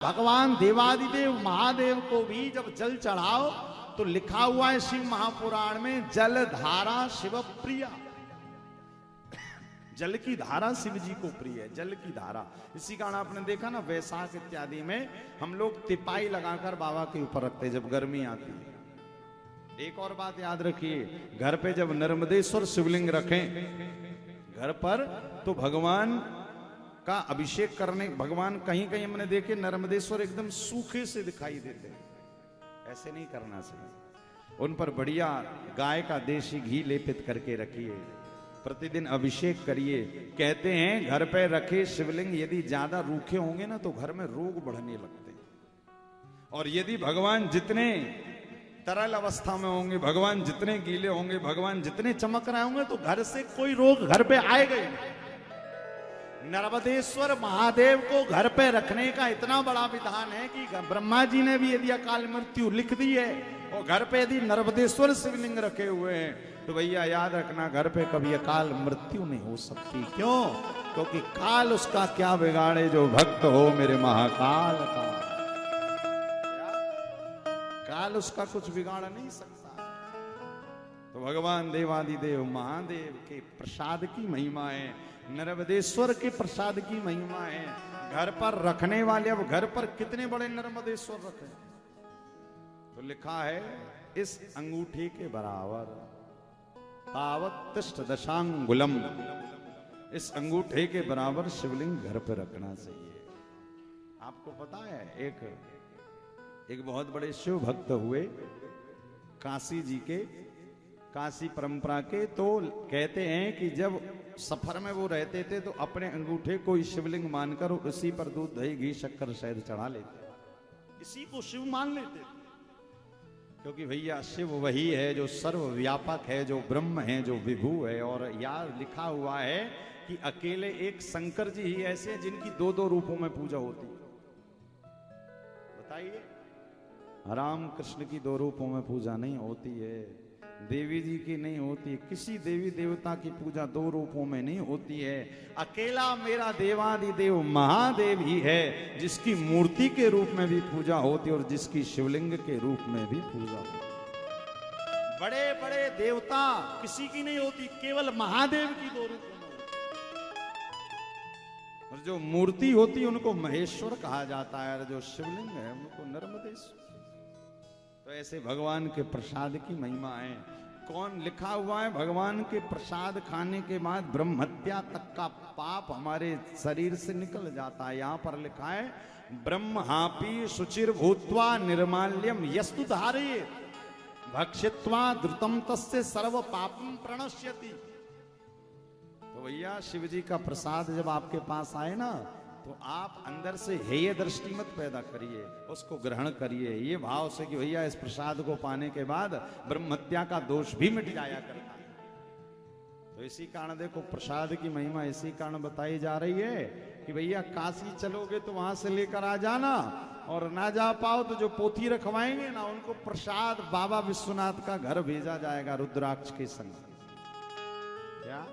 भगवान देवादिदेव महादेव को भी जब जल चढ़ाओ तो लिखा हुआ है शिव महापुराण में, जल धारा शिव प्रिया। जल की धारा शिव जी को प्रिय है, जल की धारा। इसी कारण आपने देखा ना वैशाख इत्यादि में हम लोग तिपाई लगाकर बाबा के ऊपर रखते हैं जब गर्मी आती है। एक और बात याद रखिए, घर पे जब नर्मदेश्वर शिवलिंग रखें घर पर तो भगवान का अभिषेक करने, भगवान कहीं कहीं हमने देखे नर्मदेश्वर एकदम सूखे से दिखाई देते हैं, ऐसे नहीं करना चाहिए। उन पर बढ़िया गाय का देसी घी लेपित करके रखिए, प्रतिदिन अभिषेक करिए। कहते हैं घर पे रखे शिवलिंग यदि ज्यादा रूखे होंगे ना तो घर में रोग बढ़ने लगते हैं, और यदि भगवान जितने तरल अवस्था में होंगे, भगवान जितने गीले होंगे, भगवान जितने चमक रहे होंगे तो घर से कोई रोग घर पे आएगा ही नहीं। नर्मदेश्वर महादेव को घर पे रखने का इतना बड़ा विधान है कि ब्रह्मा जी ने भी यदि अकाल मृत्यु लिख दी है और घर पे यदि नर्मदेश्वर शिवलिंग रखे हुए हैं तो भैया याद रखना घर पे कभी अकाल मृत्यु नहीं हो सकती। क्यों? क्योंकि काल उसका क्या बिगाड़े जो भक्त हो मेरे महाकाल का, काल उसका कुछ बिगाड़ नहीं सकता। तो भगवान देवादिदेव महादेव के प्रसाद की महिमा है, नर्मदेश्वर के प्रसाद की महिमा है। घर पर रखने वाले, अब घर पर कितने बड़े नर्मदेश्वर रखे तो लिखा है इस अंगूठी के बराबर तावत तिष्ठ दशांगुलम, इस अंगूठे के बराबर शिवलिंग घर पर रखना चाहिए। आपको पता है एक बहुत बड़े शिव भक्त हुए काशी जी के, काशी परंपरा के, तो कहते हैं कि जब सफर में वो रहते थे तो अपने अंगूठे को शिवलिंग मानकर उसी पर दूध दही घी शक्कर शहद चढ़ा लेते, इसी को शिव मान लेते, क्योंकि भैया शिव वही है जो सर्वव्यापक है, जो ब्रह्म है, जो विभु है। और यार लिखा हुआ है कि अकेले एक शंकर जी ही ऐसे हैं जिनकी दो दो रूपों में पूजा होती। बताइए, राम कृष्ण की दो रूपों में पूजा नहीं होती है, देवी जी की नहीं होती, किसी देवी देवता की पूजा दो रूपों में नहीं होती है। अकेला मेरा देवादिदेव महादेव ही है जिसकी मूर्ति के रूप में भी पूजा होती है और जिसकी शिवलिंग के रूप में भी पूजा होती। बड़े बड़े देवता किसी की नहीं होती, केवल महादेव की दो रूपों में होती। और जो मूर्ति होती है उनको महेश्वर कहा जाता है, और जो शिवलिंग है उनको नर्मदेश्वर। तो ऐसे भगवान के प्रसाद की महिमा है। कौन लिखा हुआ है, भगवान के प्रसाद खाने के बाद ब्रह्म हत्या तक का पाप हमारे शरीर से निकल जाता है। यहां पर लिखा है ब्रह्मापि शुचिर भूत्वा निर्माल्यम यस्तु धारे भक्षित्वा द्रुतम तस्य सर्व पापम प्रणश्यति। तो भैया शिव जी का प्रसाद जब आपके पास आए ना तो आप अंदर से हेय दृष्टि मत पैदा करिए, उसको ग्रहण करिए ये भाव से कि भैया इस प्रसाद को पाने के बाद ब्रह्म हत्या का दोष भी मिट जाया करता है। तो इसी कारण देखो प्रसाद की महिमा इसी कारण बताई जा रही है कि भैया काशी चलोगे तो वहां से लेकर आ जाना, और ना जा पाओ तो जो पोथी रखवाएंगे ना उनको प्रसाद बाबा विश्वनाथ का घर भेजा जाएगा रुद्राक्ष के संग। क्या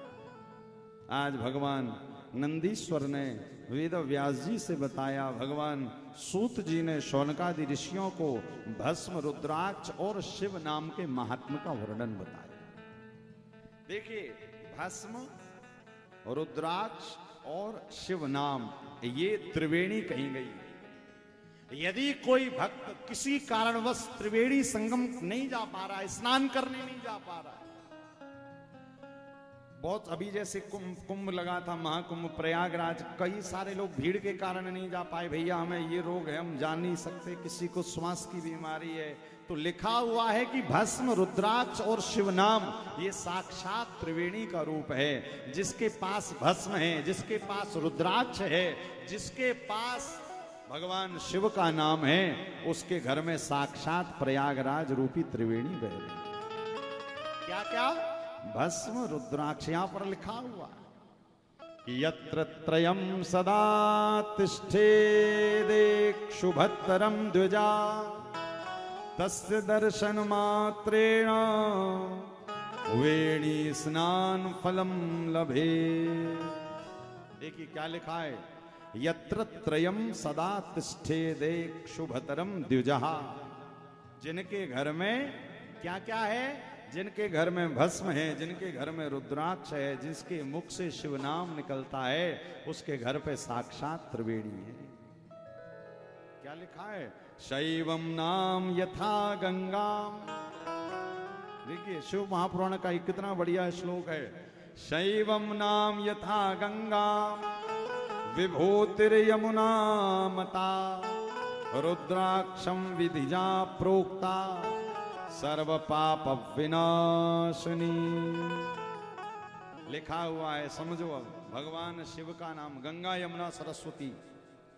आज भगवान नंदीश्वर ने वेद व्यास जी से बताया, भगवान सूत जी ने शौनकादि ऋषियों को भस्म रुद्राक्ष और शिव नाम के महात्म का वर्णन बताया। देखिए भस्म रुद्राक्ष और शिव नाम ये त्रिवेणी कही गई। यदि कोई भक्त किसी कारणवश त्रिवेणी संगम नहीं जा पा रहा है, स्नान करने नहीं जा पा रहा है, बहुत अभी जैसे कुंभ लगा था, महाकुंभ प्रयागराज, कई सारे लोग भीड़ के कारण नहीं जा पाए, भैया हमें ये रोग है हम जा नहीं सकते, किसी को श्वास की बीमारी है, तो लिखा हुआ है कि भस्म रुद्राक्ष और शिव नाम ये साक्षात त्रिवेणी का रूप है। जिसके पास भस्म है, जिसके पास रुद्राक्ष है, जिसके पास भगवान शिव का नाम है, उसके घर में साक्षात प्रयागराज रूपी त्रिवेणी बह रही। क्या क्या? भस्म रुद्राक्ष। यहां पर लिखा हुआ यत्र त्रयं सदा तिष्ठेदेक्षु भत्तरं द्विजा तस्य दर्शन मात्रेण वेणी स्नान फलम लभे। देखिए क्या लिखा है, यत्र त्रयम सदा तिष्ठेदेक शुभतरम द्विजहा। जिनके घर में क्या क्या है, जिनके घर में भस्म है, जिनके घर में रुद्राक्ष है, जिसके मुख से शिव नाम निकलता है, उसके घर पे साक्षात त्रिवेणी है। क्या लिखा है? शैवम नाम यथा गंगा। देखिए शिव महापुराण का एक कितना बढ़िया श्लोक है। शैवम नाम यथा गंगा विभूतिर यमुना मता रुद्राक्षम विधिजा प्रोक्ता सर्व पाप विनाशनी। लिखा हुआ है, समझो अब। भगवान शिव का नाम गंगा यमुना सरस्वती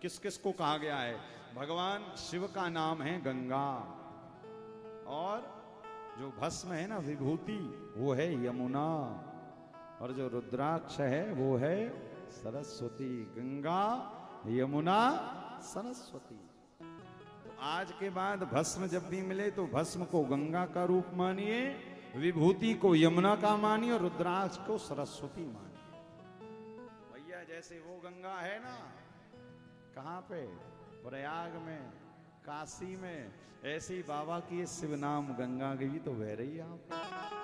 किस किस को कहा गया है? भगवान शिव का नाम है गंगा, और जो भस्म है ना विभूति, वो है यमुना, और जो रुद्राक्ष है वो है सरस्वती। गंगा यमुना सरस्वती। तो आज के बाद भस्म जब भी मिले तो भस्म को गंगा का रूप मानिए, विभूति को यमुना का मानिए, और रुद्राक्ष को सरस्वती मानिए। भैया जैसे वो गंगा है ना, कहाँ पे? प्रयाग में, काशी में, ऐसे ही बाबा की शिव नाम गंगा की भी तो बह रही है आप।